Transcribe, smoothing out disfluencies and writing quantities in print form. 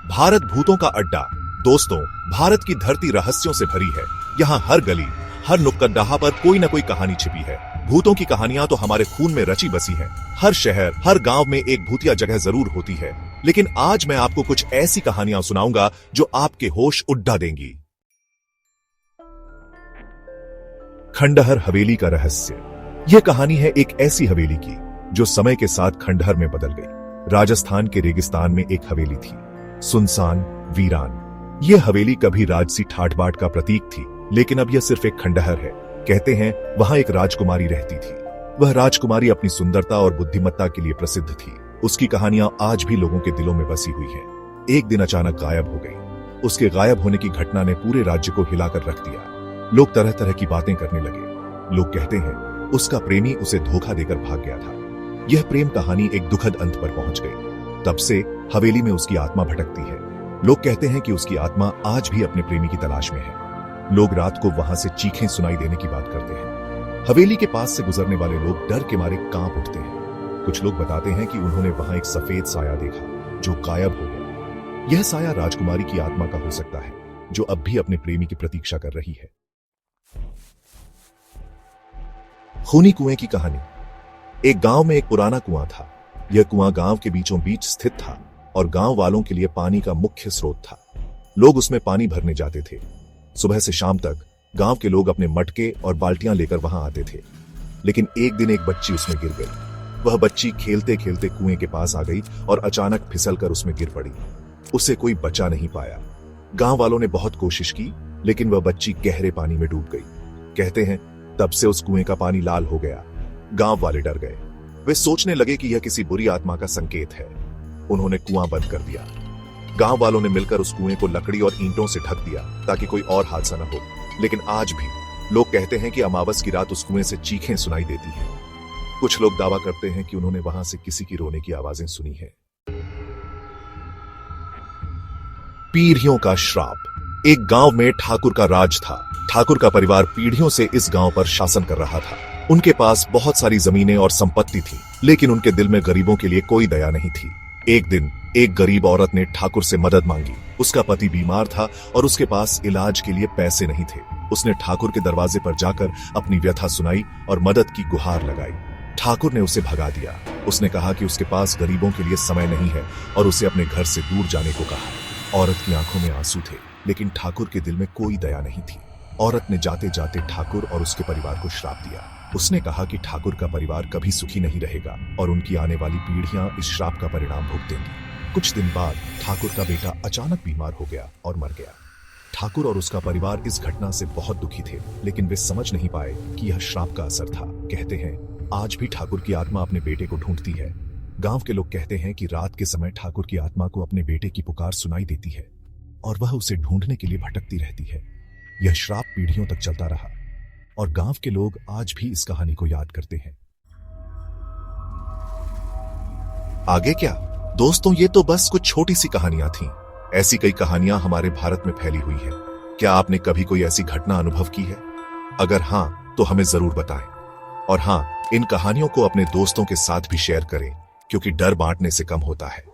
भारत भूतों का अड्डा। दोस्तों, भारत की धरती रहस्यों से भरी है। यहाँ हर गली, हर नुक्कड़ पर कोई न कोई कहानी छिपी है। भूतों की कहानियां तो हमारे खून में रची बसी हैं। हर शहर, हर गांव में एक भूतिया जगह जरूर होती है। लेकिन आज मैं आपको कुछ ऐसी कहानियां सुनाऊंगा जो आपके होश उड़ा देंगी। खंडहर हवेली का रहस्य। यह कहानी है एक ऐसी हवेली की जो समय के साथ खंडहर में बदल गई। राजस्थान के रेगिस्तान में एक हवेली थी, सुनसान, वीरान। यह हवेली कभी राजसी ठाठ बाट का प्रतीक थी, लेकिन अब यह सिर्फ एक खंडहर है। कहते हैं वहां एक राजकुमारी रहती थी। वह राजकुमारी अपनी सुंदरता और बुद्धिमत्ता के लिए प्रसिद्ध थी। उसकी कहानियां आज भी लोगों के दिलों में बसी हुई है। एक दिन अचानक गायब हो गई। उसके गायब होने की घटना ने पूरे राज्य को हिलाकर रख दिया। लोग तरह तरह की बातें करने लगे। लोग कहते हैं उसका प्रेमी उसे धोखा देकर भाग गया था। यह प्रेम कहानी एक दुखद अंत पर पहुंच गई। तब से हवेली में उसकी आत्मा भटकती है। लोग कहते हैं कि उसकी आत्मा आज भी अपने प्रेमी की तलाश में है। लोग रात को वहां से चीखें सुनाई देने की बात करते हैं। हवेली के पास से गुजरने वाले लोग डर के मारे कांप उठते हैं। कुछ लोग बताते हैं कि उन्होंने वहां एक सफेद साया देखा जो गायब हो गया। यह साया राजकुमारी की आत्मा का हो सकता है, जो अब भी अपने प्रेमी की प्रतीक्षा कर रही है। खूनी कुएं की कहानी। एक गांव में एक पुराना कुआं था। यह कुआं गांव के बीचों बीच स्थित था और गांव वालों के लिए पानी का मुख्य स्रोत था। लोग उसमें पानी भरने जाते थे। सुबह से शाम तक गांव के लोग अपने मटके और बाल्टियां लेकर वहां आते थे। लेकिन एक दिन एक बच्ची उसमें गिर गई। वह बच्ची खेलते खेलते कुएं के पास आ गई और अचानक फिसलकर उसमें गिर पड़ी। उसे कोई बचा नहीं पाया। गांव वालों ने बहुत कोशिश की, लेकिन वह बच्ची गहरे पानी में डूब गई। कहते हैं तब से उस कुएं का पानी लाल हो गया। गांव वाले डर गए। वे सोचने लगे कि यह किसी बुरी आत्मा का संकेत है। उन्होंने कुआं बंद कर दिया। गांव वालों ने मिलकर उस कुएं को लकड़ी और ईंटों से ढक दिया ताकि कोई और हादसा न हो। लेकिन आज भी लोग कहते हैं कि अमावस की रात उस कुएं से चीखें सुनाई देती हैं। कुछ लोग दावा करते हैं कि उन्होंने वहां से किसी की रोने की आवाजें सुनी है। पीढ़ियों का श्राप। एक गांव में ठाकुर का राज था। ठाकुर का परिवार पीढ़ियों से इस गांव पर शासन कर रहा था। उनके पास बहुत सारी जमीनें और संपत्ति थी, लेकिन उनके दिल में गरीबों के लिए कोई दया नहीं थी। एक दिन एक गरीब औरत ने ठाकुर से मदद मांगी। उसका पति बीमार था और उसके पास इलाज के लिए पैसे नहीं थे। उसने ठाकुर के दरवाजे पर जाकर अपनी व्यथा सुनाई और मदद की गुहार लगाई। ठाकुर ने उसे भगा दिया। उसने कहा कि उसके पास गरीबों के लिए समय नहीं है और उसे अपने घर से दूर जाने को कहा। औरत की आंखों में आंसू थे, लेकिन ठाकुर के दिल में कोई दया नहीं थी। औरत ने जाते जाते ठाकुर और उसके परिवार को श्राप दिया। उसने कहा कि ठाकुर का परिवार कभी सुखी नहीं रहेगा और उनकी आने वाली पीढ़ियां इस श्राप का परिणाम भुगतेंगी। कुछ दिन बाद ठाकुर का बेटा अचानक बीमार हो गया और मर गया। ठाकुर और उसका परिवार इस घटना से बहुत दुखी थे, लेकिन वे समझ नहीं पाए कि यह श्राप का असर था। कहते हैं आज भी ठाकुर की आत्मा अपने बेटे को ढूंढती है। गांव के लोग कहते हैं कि रात के समय ठाकुर की आत्मा को अपने बेटे की पुकार सुनाई देती है और वह उसे ढूंढने के लिए भटकती रहती है। यह श्राप पीढ़ियों तक चलता रहा और गांव के लोग आज भी इस कहानी को याद करते हैं। आगे क्या दोस्तों, ये तो बस कुछ छोटी सी कहानियां थीं। ऐसी कई कहानियां हमारे भारत में फैली हुई हैं। क्या आपने कभी कोई ऐसी घटना अनुभव की है? अगर हां, तो हमें जरूर बताएं। और हां, इन कहानियों को अपने दोस्तों के साथ भी शेयर करें, क्योंकि डर बांटने से कम होता है।